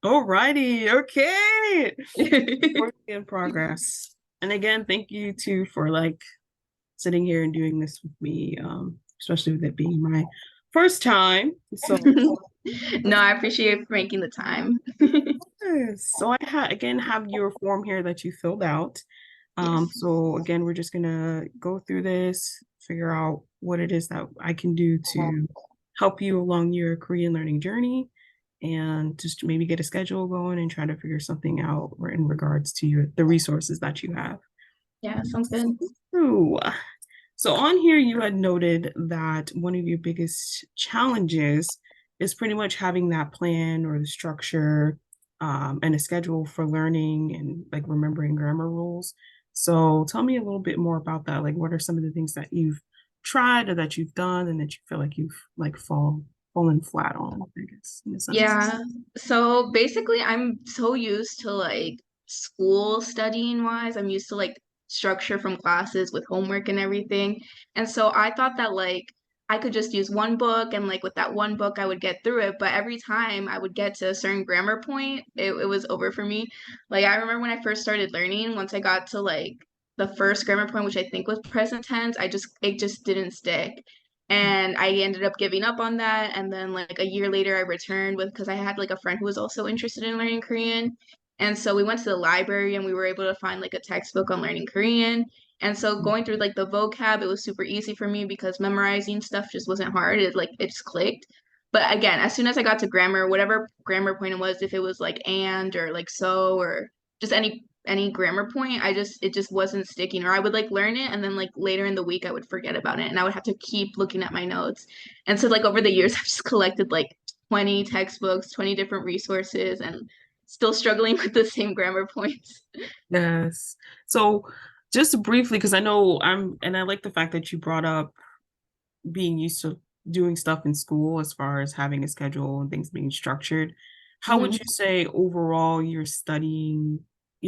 Alrighty, okay. Work in progress. And again, thank you too for like sitting here and doing this with me, especially with it being my first time. So, No, I appreciate you for making the time. yes. So I again have your form here that you filled out. Yes. So again, we're just gonna go through this, figure out what it is that I can do to help you along your Korean learning journey, and just maybe get a schedule going and try to figure something out in regards to the resources that you have. Yeah, sounds good. Ooh. So on here, you had noted that one of your biggest challenges is pretty much having that plan or the structure, and a schedule for learning and like remembering grammar rules. So tell me a little bit more about that. Like, what are some of the things that you've tried or that you've done and that you feel like you've like fallen flat on, I guess, in a sense. Yeah. So basically, I'm so used to like school studying wise. I'm used to like structure from classes with homework and everything. And so I thought that like I could just use one book and like with that one book I would get through it. But every time I would get to a certain grammar point, it was over for me. Like I remember when I first started learning, once I got to like the first grammar point, which I think was present tense, it just didn't stick. And I ended up giving up on that. And then like a year later, I returned with because I had like a friend who was also interested in learning Korean. And so we went to the library and we were able to find like a textbook on learning Korean. And so going through like the vocab, it was super easy for me because memorizing stuff just wasn't hard. It just clicked. But again, as soon as I got to grammar, whatever grammar point it was, if it was like and or like so or just any grammar point, it just wasn't sticking. Or I would like learn it and then like later in the week I would forget about it and I would have to keep looking at my notes. And so like over the years I've just collected like 20 textbooks, 20 different resources and still struggling with the same grammar points. Yes. So just briefly, because I know and I like the fact that you brought up being used to doing stuff in school as far as having a schedule and things being structured. How would Mhm. you say overall your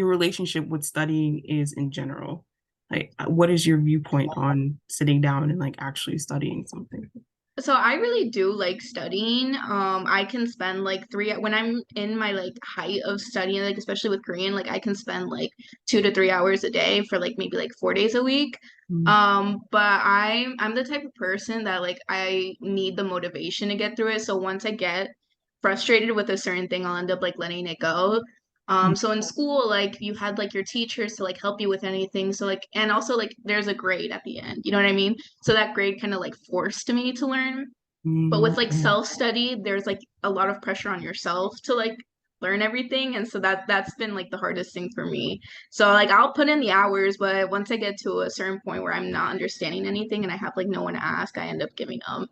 relationship with studying is in general? Like, what is your viewpoint on sitting down and like actually studying something? So I really do like studying. I can spend like when I'm in my like height of studying, like especially with Korean, like I can spend like 2 to 3 hours a day for like maybe like 4 days a week. Mm, But I'm the type of person that like I need the motivation to get through it. So once I get frustrated with a certain thing, I'll end up like letting it go. mm, So in school, like you had like your teachers to like help you with anything. So like, and also like there's a grade at the end. You know what I mean? So that grade kind of like forced me to learn. But mm. with like self-study, there's like a lot of pressure on yourself to like learn everything. And so that's been like the hardest thing for me. So like I'll put in the hours, but once I get to a certain point where I'm not understanding anything and I have like no one to ask, I end up giving up.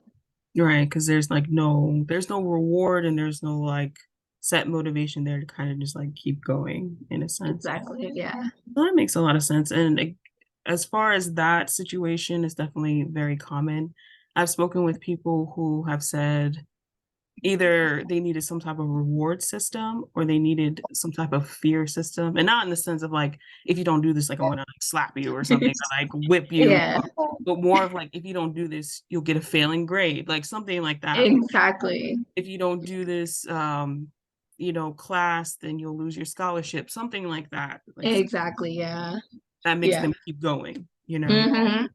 Right, because there's no reward and there's no like set motivation there to kind of just like keep going in a sense. Exactly. Yeah. Well, that makes a lot of sense. And as far as that situation is definitely very common. I've spoken with people who have said either they needed some type of reward system or they needed some type of fear system. And not in the sense of like, if you don't do this, like I'm gonna like slap you or something, or like whip you, Yeah, but more of like if you don't do this, you'll get a failing grade, like something like that. exactly. If you don't do this class, then you'll lose your scholarship, something like that. Like Exactly. Yeah. that makes Yeah. them keep going. But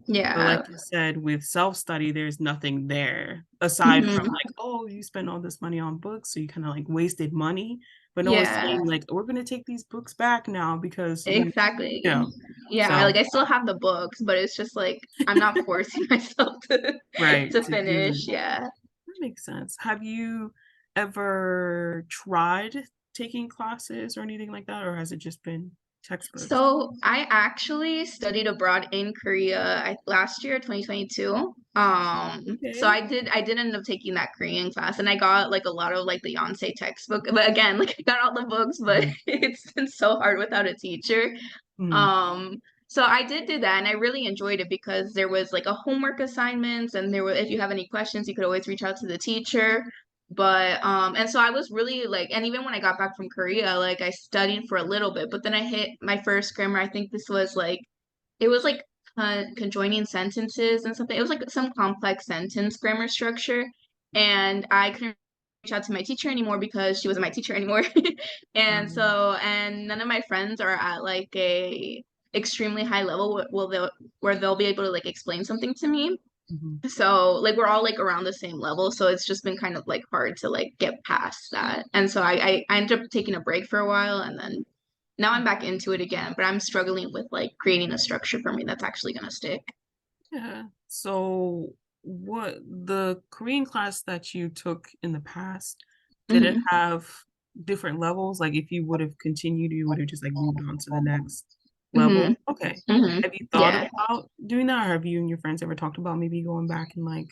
Yeah. like you said, with self-study, there's nothing there aside from hmm like, oh, you spent all this money on books, so you kind of like wasted money. But no one's Yeah. saying like, we're gonna take these books back now because you Exactly. know. Yeah, So like I still have the books, but it's just like I'm not forcing myself right to to do it. finish. Yeah. That makes sense. Have you ever tried taking classes or anything like that, or has it just been textbooks? So I actually studied abroad in Korea last year, 2022. So Okay. I did end up taking that Korean class and I got like a lot of like the Yonsei textbook. But again, like I got all the books, but Right. it's been so hard without a teacher. Hmm. Um, so I did do that and I really enjoyed it because there was like a homework assignments and there were if you have any questions, you could always reach out to the teacher. But and so I was really like and even when I got back from Korea, like I studied for a little bit, but then I hit my first grammar. I think this was like it was like conjoining sentences and something. It was like some complex sentence grammar structure and I couldn't out to my teacher anymore because she wasn't my teacher anymore. And Um, so, and none of my friends are at like a extremely high level where they'll be able to like explain something to me. mhm. So like we're all like around the same level. So it's just been kind of like hard to like get past that. And so I ended up taking a break for a while and then now I'm back into it again, but I'm struggling with like creating a structure for me that's actually gonna stick. Yeah. So what the Korean class that you took in the past, did it Hmm. have different levels? Like if you would have continued, you would have just like moved on to the next Hmm. level? Okay. Hmm. Have you thought Yeah. about doing that, or have you and your friends ever talked about maybe going back and like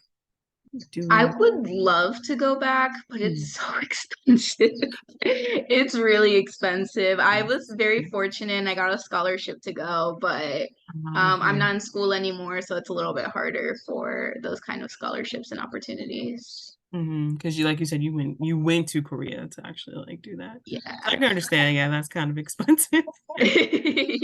I doing? would love to go back, but Hmm. it's so expensive. It's really expensive. I was very fortunate and I got a scholarship to go, but I'm Okay. not in school anymore, so it's a little bit harder for those kind of scholarships and opportunities. Because you, like you said, you went to Korea to actually like do that. So I Yeah. can understand, yeah, that's kind of expensive.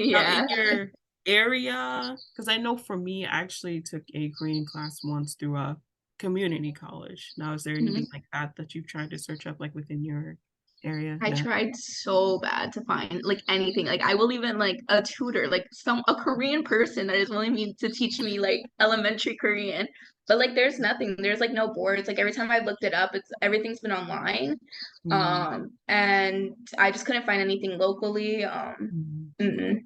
Now in Yeah. your area, because I know for me, I actually took a Korean class once through a community college. Now, is there anything Mhm. like that that you've tried to search up like within your area? I No. tried so bad to find like anything. Like I will even like a tutor, like some a Korean person that is willing me to teach me like elementary Korean. But like there's nothing. There's like no boards. Like every time I looked it up, it's everything's been online. Mm, And I just couldn't find anything locally. mm. Mm-mm.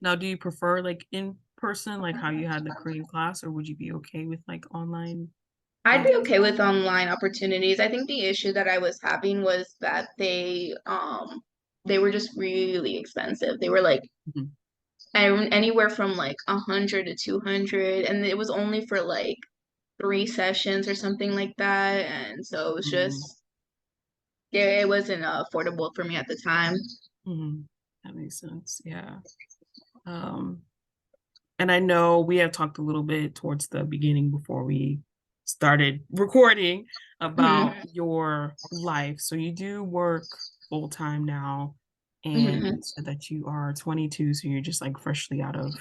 Now, do you prefer like in person, like how you had the Korean class, or would you be okay with like online I'd be classes? okay with online opportunities. I think the issue that I was having was that they were just really expensive. They were like Mhm, anywhere from like 100 to 200 and it was only for like 3 sessions or something like that, and so it was mhm, just it wasn't affordable for me at the time. mhm. That makes sense. Yeah. Um, And I know we have talked a little bit towards the beginning before we started recording about Hmm. your life. So you do work full time now, and Hmm. you said that you are 22, so you're just like freshly out of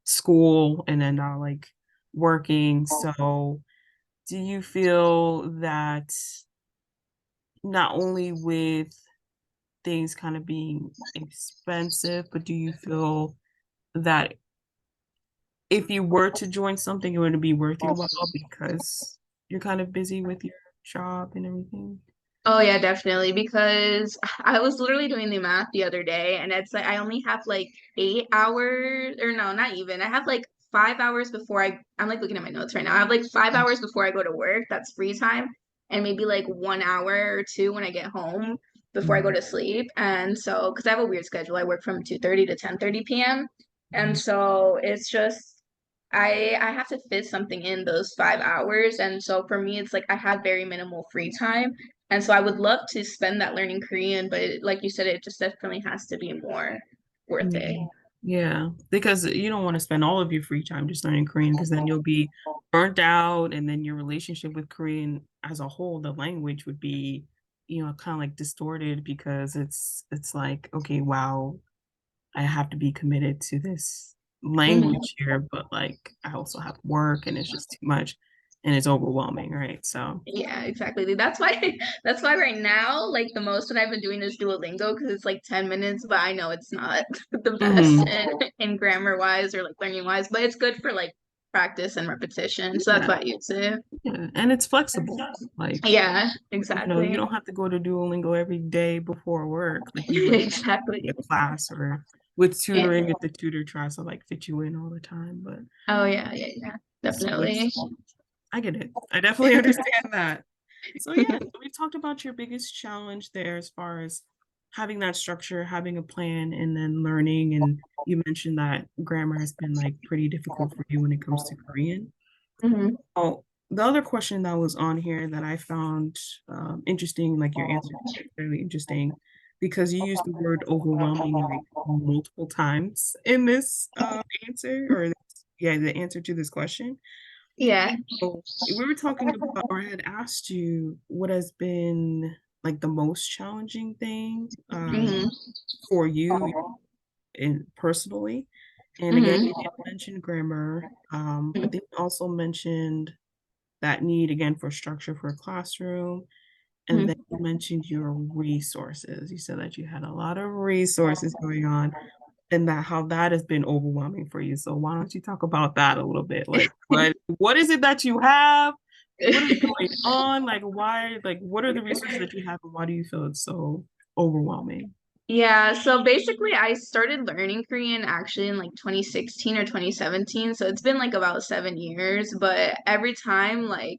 school and then now like working. So do you feel that not only with things kind of being expensive, but do you feel that if you were to join something, it would be worth your while because you're kind of busy with your job and everything? Oh yeah, definitely. Because I was literally doing the math the other day, and it's like I only have like 8 hours, or no, not even. I have like 5 hours before I'm like looking at my notes right now. I have like 5 hours before I go to work. That's free time, and maybe like 1 hour or two when I get home before I go Mhm, to sleep. And so, because I have a weird schedule, I work from 2:30 to 10:30 p.m. And mhm, so it's just I have to fit something in those 5 hours. And so for me, it's like I have very minimal free time. And so I would love to spend that learning Korean, but like you said, it just definitely has to be more worth it. mhm. Yeah, because you don't want to spend all of your free time just learning Korean because then you'll be burnt out, and then your relationship with Korean as a whole, the language would be, kind of like distorted because it's like, okay, wow, I have to be committed to this Mhm. language here, but like I also have work and it's just too much and it's overwhelming, right? So, Yeah, exactly. That's why that's why right now, like the most that I've been doing is Duolingo because it's like 10 minutes, but I know it's not the best mhm, in grammar wise or like learning wise, but it's good for like practice and repetition. So that's yeah, why I use it. yeah, and it's flexible. Like, Yeah, you exactly. don't have to go to Duolingo every day before work like you would Exactly. with class or with Yeah. tutoring if the tutor tries to like fit you in all the time. But Oh yeah, yeah, yeah. so it's Definitely. I get it. I definitely understand that. So yeah, so we talked about your biggest challenge there as far as having that structure, having a plan, and then learning. And you mentioned that grammar has been like pretty difficult for you when it comes to Korean. Hmm. Oh, the other question that was on here that I found interesting, like your answer is very interesting, because you used the word overwhelming like multiple times in this answer, or yeah, the answer to this question. Yeah. So we were talking about, or I had asked you what has been like the most challenging thing Hmm. for you in personally. And again, you Hmm. did mention grammar, but then you also mentioned that need again for structure for a classroom. And then you mentioned your resources. You said that you had a lot of resources going on and that how that has been overwhelming for you. So why don't you talk about that a little bit? Like what is it that you have? What is going on? Like why, like what are the resources that you have and why do you feel it's so overwhelming? Yeah, so basically I started learning Korean actually in like 2016 or 2017. So it's been like about 7 years, but every time like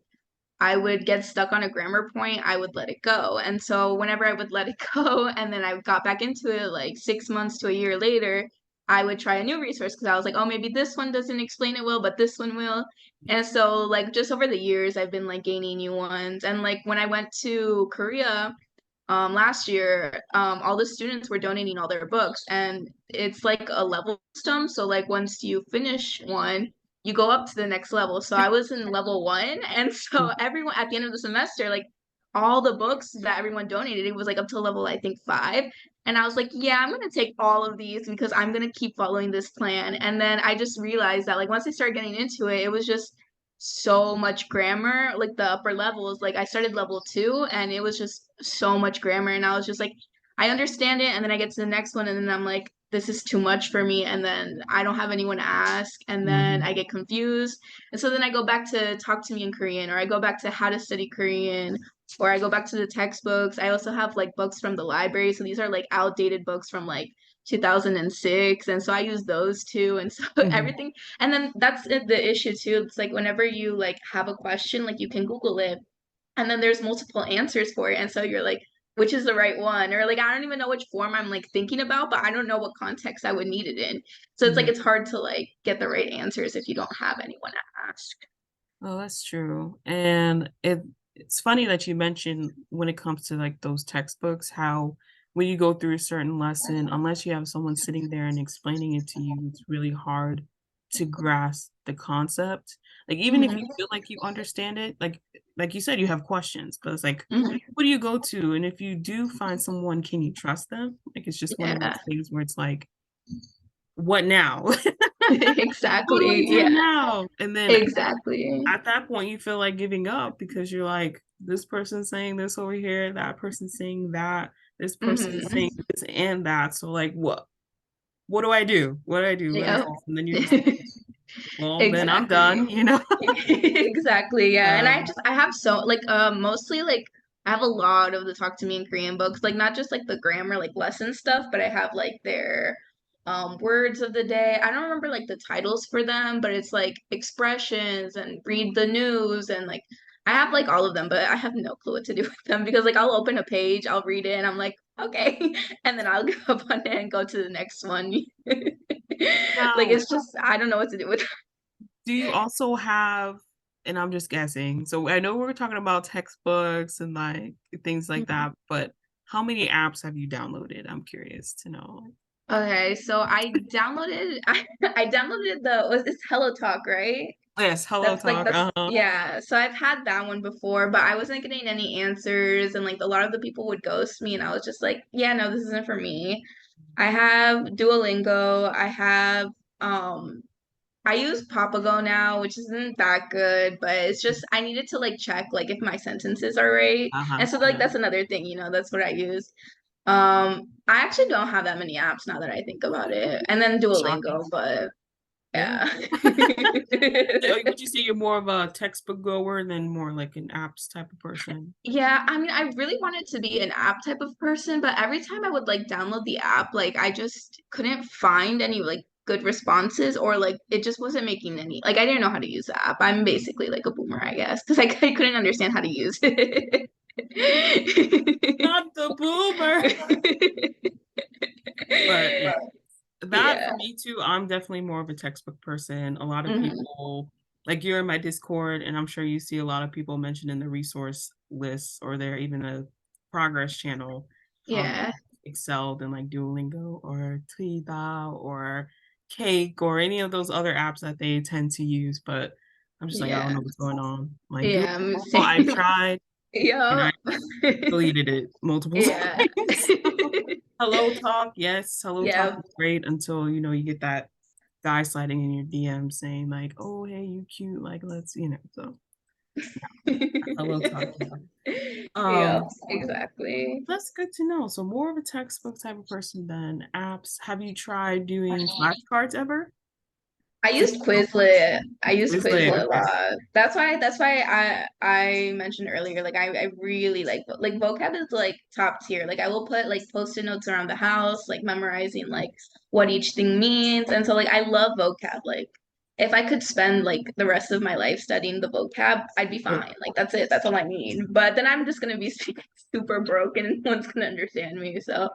I would get stuck on a grammar point, I would let it go. And so whenever I would let it go and then I got back into it like 6 months to a year later, I would try a new resource because I was like, oh, maybe this one doesn't explain it well, but this one will. And so like just over the years, I've been like gaining new ones. And like when I went to Korea, last year, all the students were donating all their books, and it's like a level system. So like once you finish one, you go up to the next level. So I was in level one, and so everyone at the end of the semester, like all the books that everyone donated, it was like up to level I think five. And I was like, yeah, I'm gonna take all of these because I'm gonna keep following this plan. And then I just realized that like once I started getting into it, it was just so much grammar, like the upper levels. Like I started level two and it was just so much grammar. And I was just like, I understand it. And then I get to the next one and then I'm like, this is too much for me. And then I don't have anyone to ask. And then Mhm. I get confused. And so then I go back to Talk to Me in Korean, or I go back to How to Study Korean, or I go back to the textbooks. I also have like books from the library. So these are like outdated books from like 2006. And so I use those too. And so Mhm. everything, and then the issue too. It's like whenever you like have a question, like you can Google it, and then there's multiple answers for it. And so you're like, which is the right one? Or like I don't even know which form I'm like thinking about, but I don't know what context I would need it in. So it's like Mhm. it's hard to like get the right answers if you don't have anyone to ask. Oh, that's true. And it's funny that you mentioned when it comes to like those textbooks, how when you go through a certain lesson, unless you have someone sitting there and explaining it to you, it's really hard to grasp the concept. Like even if you Hmm. feel like you understand it, like you said, you have questions, but it's like, Hmm. who do you go to? And if you do find someone, can you trust them? Like it's just one of Yeah. those things where it's like, what now? What do I Exactly. do Yeah. now? And then Exactly. at that point you feel like giving up because you're like this person's saying this over here, that person's saying that, this person's saying Hmm. this and that, so like what do I do, what is Yep. this? And then you're just like, well then I'm Exactly. done, you know. Exactly, yeah. And um I have so like mostly like I have a lot of the Talk to Me in Korean books, like not just like the grammar like lesson stuff, but I have like their words of the day. I don't remember like the titles for them, but it's like expressions and read the news and like I have like all of them, but I have no clue what to do with them because like I'll open a page, I'll read it and I'm like, okay, and then I'll give up on it and go to the next one. Like Now, it's just I don't know what to do with. do you also have, and I'm just guessing, so I know we're talking about textbooks and like things like that, but how many apps have you downloaded? I'm curious to know. Okay, so I downloaded I downloaded the was this Hello Talk, right? Yes, Hello That's like Talk. that's Uh-huh. yeah. So I've had that one before, but I wasn't getting any answers and like a lot of the people would ghost me and I was just like, yeah, no, this isn't for me. I have Duolingo, um I use Papago now, which isn't that good, but it's just I needed to like check like if my sentences are right. Uh-huh. And so like Yeah. that's another thing, that's what I use. I actually don't have that many apps now that I think about it. And then Shocking. Duolingo, but Yeah. yeah. Would you say you're more of a textbook goer than more like an apps type of person? Yeah, I mean, I really wanted to be an app type of person, but every time I would like download the app, like I just couldn't find any like good responses or like it just wasn't making any like I didn't know how to use the app. I'm basically like a boomer, I guess, because I couldn't understand how to use it. Not the boomer. But yeah, that Yeah. for me too, I'm definitely more of a textbook person. A lot of Hmm. people, like you're in my Discord, and I'm sure you see a lot of people mentioned in the resource lists or there even a progress channel how they Yeah. excelled in like Duolingo or Twitter or Cake or any of those other apps that they tend to use. But I'm just like, I don't Yeah. know what's going on. Like Duolingo, Yeah. I've Same. tried and I Yup. deleted it multiple Yeah. times. Hello Talk, yes, Hello Talk Yeah. is great until you get that guy sliding in your DM saying like, "Oh, hey, you cute," like let's. So. I will talk. Yeah. Yeah, Um, exactly. that's good to know. So more of a textbook type of person than apps. Have you tried doing flashcards ever? I So, used Quizlet. I used Quizlet, Quizlet a okay. lot. That's why I mentioned earlier, like I really like vocab is like top tier. Like I will put like post-it notes around the house, like memorizing like what each thing means. And so like I love vocab. Like if I could spend like the rest of my life studying the vocab, I'd be fine. Like that's it. That's all I need. But then I'm just gonna be speaking super broken and no one's gonna understand me. So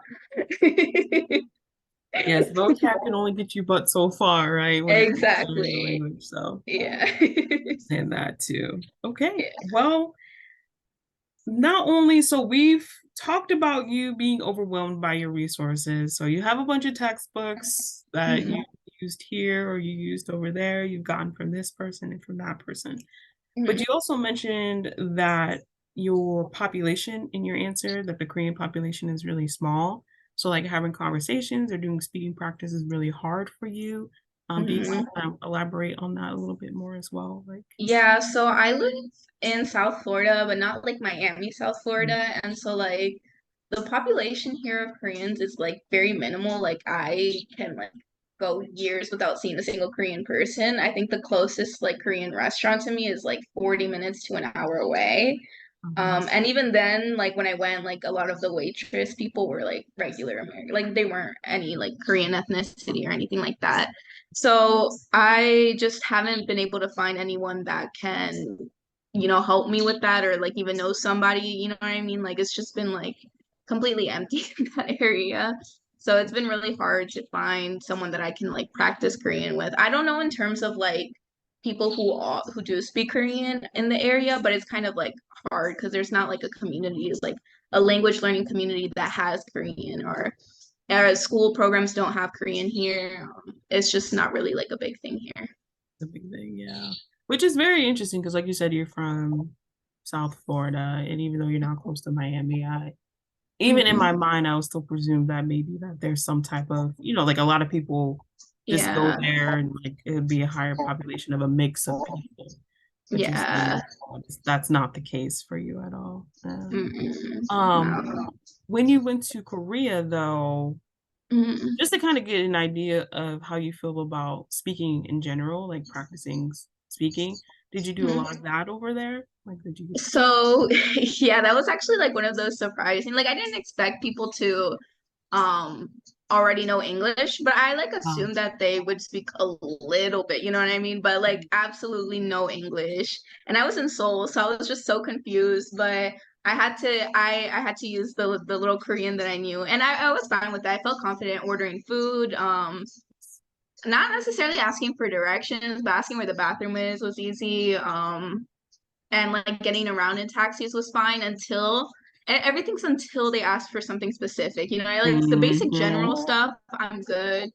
Yes, vocab can only get you but so far, right? When it comes to learning a exactly. language. So Yeah. and that too. Okay. Yeah. Well, not only so we've talked about you being overwhelmed by your resources. So you have a bunch of textbooks that you Mhm. used here or you used over there, you've gotten from this person and from that person. But Mhm. you also mentioned that your population in your answer, that the Korean population is really small. So like having conversations or doing speaking practice is really hard for you. Do you Mhm. want to kind of elaborate on that a little bit more as well? Like, Yeah, so I live in South Florida, but not like Miami, South mm, Florida. And so like the population here of Koreans is like very minimal. Like I can like go years without seeing a single Korean person. I think the closest like Korean restaurant to me is like 40 minutes to an hour away. um, And even then, like when I went, like a lot of the waitress people were like regular American, like they weren't any like Korean ethnicity or anything like that. So I just haven't been able to find anyone that can, help me with that or like even know somebody, you know what I mean? Like it's just been like completely empty in that area. So it's been really hard to find someone that I can like practice Korean with. I don't know in terms of like people who do speak Korean in the area, but it's kind of like hard because there's not like a community, it's like a language learning community that has Korean or school programs don't have Korean here. It's just not really like a big thing here. the big thing, yeah. Which is very interesting because, like you said, you're from South Florida, and even though you're not close to Miami, I even in Mhm. my mind, I would still presume that maybe that there's some type of, like a lot of people just go Yeah. there and like it would be a higher population of a mix of people. But you Yeah. said that's not the case for you at all. Mm-mm. Um, No. when you went to Korea though, Mm-mm. just to kind of get an idea of how you feel about speaking in general, like practicing speaking, did you do a lot of that over there? Like, did you? So yeah, that was actually like one of those surprising. Like I didn't expect people to um already know English, but I like Uh, assumed that they would speak a little bit, you know what I mean? But like absolutely no English. And I was in Seoul, so I was just so confused, but I had to use the little Korean that I knew. And I was fine with that. I felt confident ordering food. Not necessarily asking for directions, but asking where the bathroom is was easy. And like getting around in taxis was fine until everything's until they ask for something specific. Like the basic mhm. general stuff, I'm good.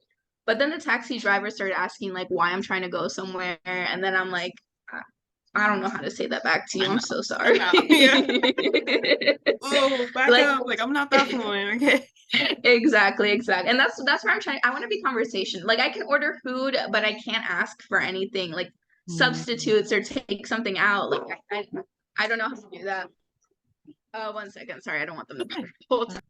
But then the taxi driver started asking like why I'm trying to go somewhere, and then I'm like, I don't know how to say that back to you. I I'm know. so I sorry. know. Yeah. Oh, back Like up. Like I'm not that fluent. Okay. exactly, exactly. And that's where I'm trying. I want to be conversation. Like I can order food, but I can't ask for anything like Mhm. substitutes or take something out. Like I don't know how to do that. 1 second. Sorry, I don't want them to Okay. the whole time.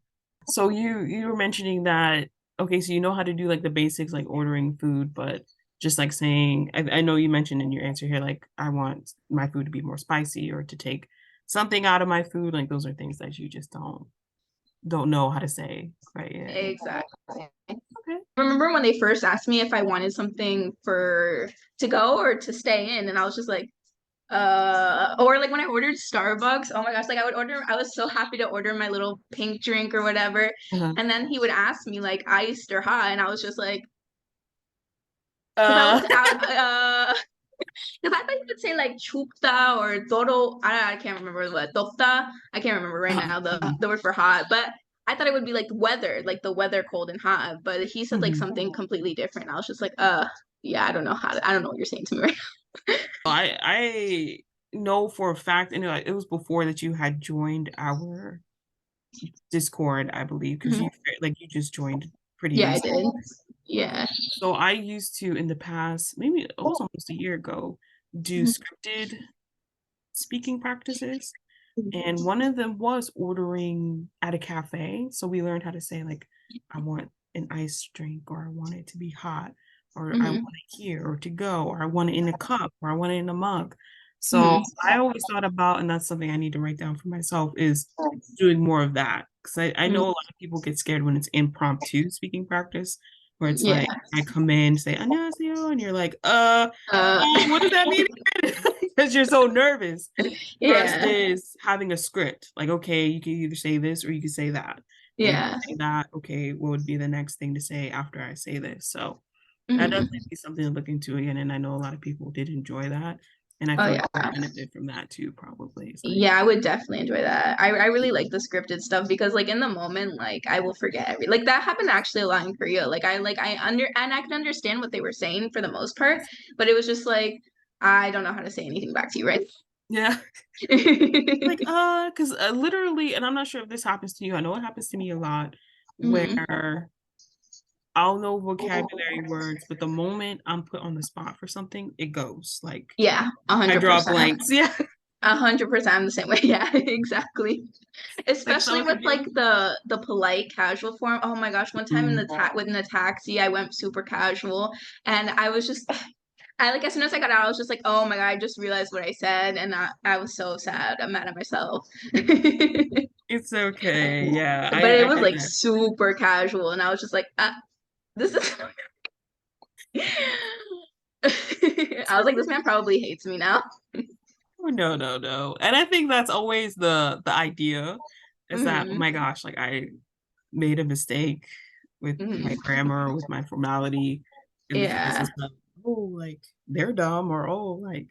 So you were mentioning that okay, so you know how to do like the basics like ordering food, but just like saying I know you mentioned in your answer here like I want my food to be more spicy or to take something out of my food. Like those are things that you just don't know how to say right yet. Exactly. Okay. Remember when they first asked me if I wanted something for to go or to stay in, and I was just like, or like when I ordered Starbucks, oh my gosh, like I was so happy to order my little pink drink or whatever. Uh-huh. And then he would ask me like iced or hot, and I was just like, because Uh, because I thought he would say like chupta or todo. I can't remember what dopta. I can't remember right uh-huh. now the word for hot, but I thought it would be like weather, like the weather cold and hot. But he said like Mhm. something completely different. I was just like, yeah, I don't know what you're saying to me right I know for a fact, and it was before that you had joined our Discord, I believe, because now. you just joined pretty Yeah, I recently. did. Yeah. So I used to in the past, maybe it was almost a year ago, do Mhm. scripted speaking practices. And one of them was ordering at a cafe. So we learned how to say, like, I want an iced drink, or I want it to be hot, or I want Hmm. it here, or to go, or I want it in a cup, or I want it in a mug. So Hmm. I always thought about, and that's something I need to write down for myself, is doing more of that. Because I know a lot of people get scared when it's impromptu speaking practice, where it's Yeah. like I come in, say 안녕하세요, and you're like, Uh, what does that mean? Because you're so nervous yeah. versus having a script. Like, okay, you can either say this or you can say that. And if you Yeah. say that, okay, what would be the next thing to say after I say this? So that Hmm. definitely be something to look into again. And I know a lot of people did enjoy that. And I Oh feel like you yeah. benefit from that too, probably. It's like, Yeah, I would definitely enjoy that. I really like the scripted stuff because like in the moment, like I will forget like that happened actually a lot in Korea. I under and I could understand what they were saying for the most part, but it was just like I don't know how to say anything back to you, right? yeah, like, because literally, and I'm not sure if this happens to you. I know it happens to me a lot Hmm. where I'll know vocabulary words, but the moment I'm put on the spot for something, it goes like Yeah, a I hundred draw percent. blanks. Yeah. 100%. I'm the same way. Yeah, exactly. Like Especially someone with could be like like, the polite casual form. Oh my gosh, one time in mm, the within a taxi, I went super casual and I was just I like as soon as I got out, I was just like, oh my God, I just realized what I said and I was so sad. I'm mad at myself. it's okay. Yeah, But it I was get like that. super casual and I was just like, this is I was like, this man probably hates me now. Oh, no, no, no. And I think that's always the idea is that, oh Hmm. my gosh, like I made a mistake with my Hmm. grammar, with my formality, and because Yeah. it's not, oh, like they're dumb, or oh, like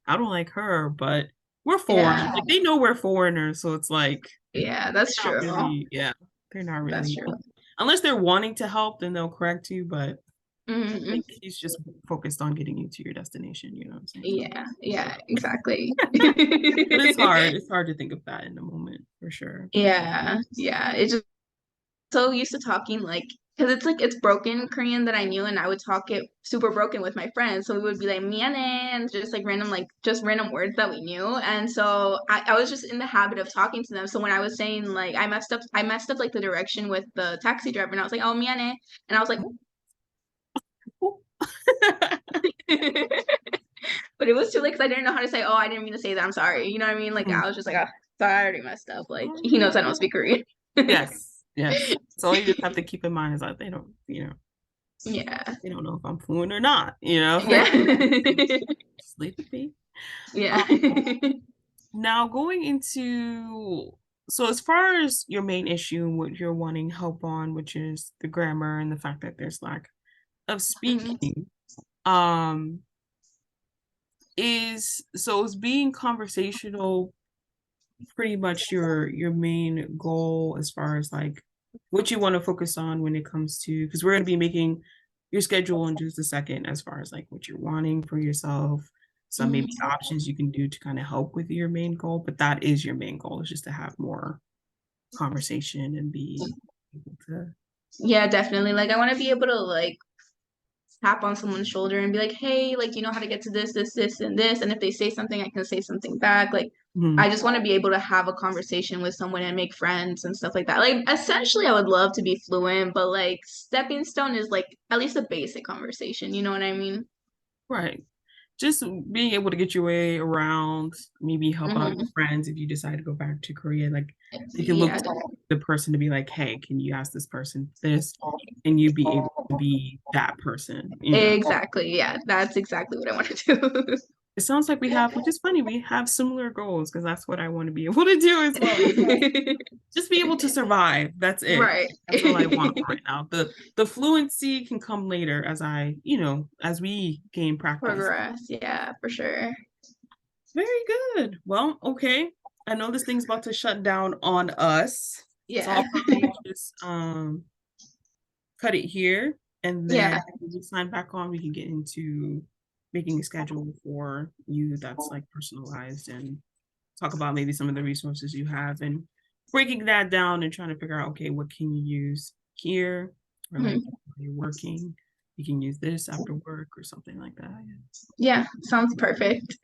I don't like her, but we're foreign. Yeah. Like they know we're foreigners, so it's like Yeah, that's not true. really, yeah, they're not That's really, true. unless they're wanting to help, then they'll correct you. But I Hmm. think he's just focused on getting you to your destination. You know what I'm saying? So, Yeah, yeah, exactly. but it's hard. It's hard to think of that in the moment for sure. Yeah, yeah. It's just so used to talking like because it's like it's broken Korean that I knew and I would talk it super broken with my friends. So we would be like miane and just like just random words that we knew. And so I was just in the habit of talking to them. So when I was saying like I messed up like the direction with the taxi driver and I was like, oh miane. And I was like, but it was too late because I didn't know how to say, oh, I didn't mean to say that. I'm sorry. You know what I mean? Like I was just like, oh, sorry, I already messed up. Like he knows I don't speak Korean. Yes, yes. So you just have to keep in mind is that they don't, Yeah. they don't know if I'm fluent or not. You know, Yeah. just leave it be. Yeah. Um, Now going into, so as far as your main issue, what you're wanting help on, which is the grammar and the fact that there's lack of Mhm. speaking, um, is being conversational pretty much your main goal as far as like what you want to focus on when it comes to, because we're going to be making your schedule in just a second as far as like what you're wanting for yourself, some maybe Mhm. options you can do to kind of help with your main goal, but that is your main goal, is just to have more conversation and be able to. Yeah, definitely. Like I want to be able to like tap on someone's shoulder and be like, "Hey, like you know how to get to this, this, this, and this." And if they say something, I can say something back. Like I Mhm. just want to be able to have a conversation with someone and make friends and stuff like that. Like essentially, I would love to be fluent, but like stepping stone is like at least a basic conversation. You know what I mean? Right. Just being able to get your way around, maybe help out your Hmm. friends if you decide to go back to Korea. Like they can look Yeah. to the person to be like, hey, can you ask this person this? And you be able to be that person. Exactly. Yeah, that's exactly what I want to do. It sounds like we have, which is funny, we have similar goals because that's what I want to be able to do as well. Is just be able to survive. That's it. Right. That's all I want for right now. The fluency can come later as as we gain practice. Progress. Yeah, for sure. Very good. Well, okay. I know this thing's about to shut down on us. So Yeah. I'll probably just cut it here, and then Yeah. when we sign back on, we can get into making a schedule for you that's like personalized, and talk about maybe some of the resources you have, and breaking that down and trying to figure out, okay, what can you use here, or like Mhm. when you're working, you can use this after work or something like that. Yeah, sounds perfect.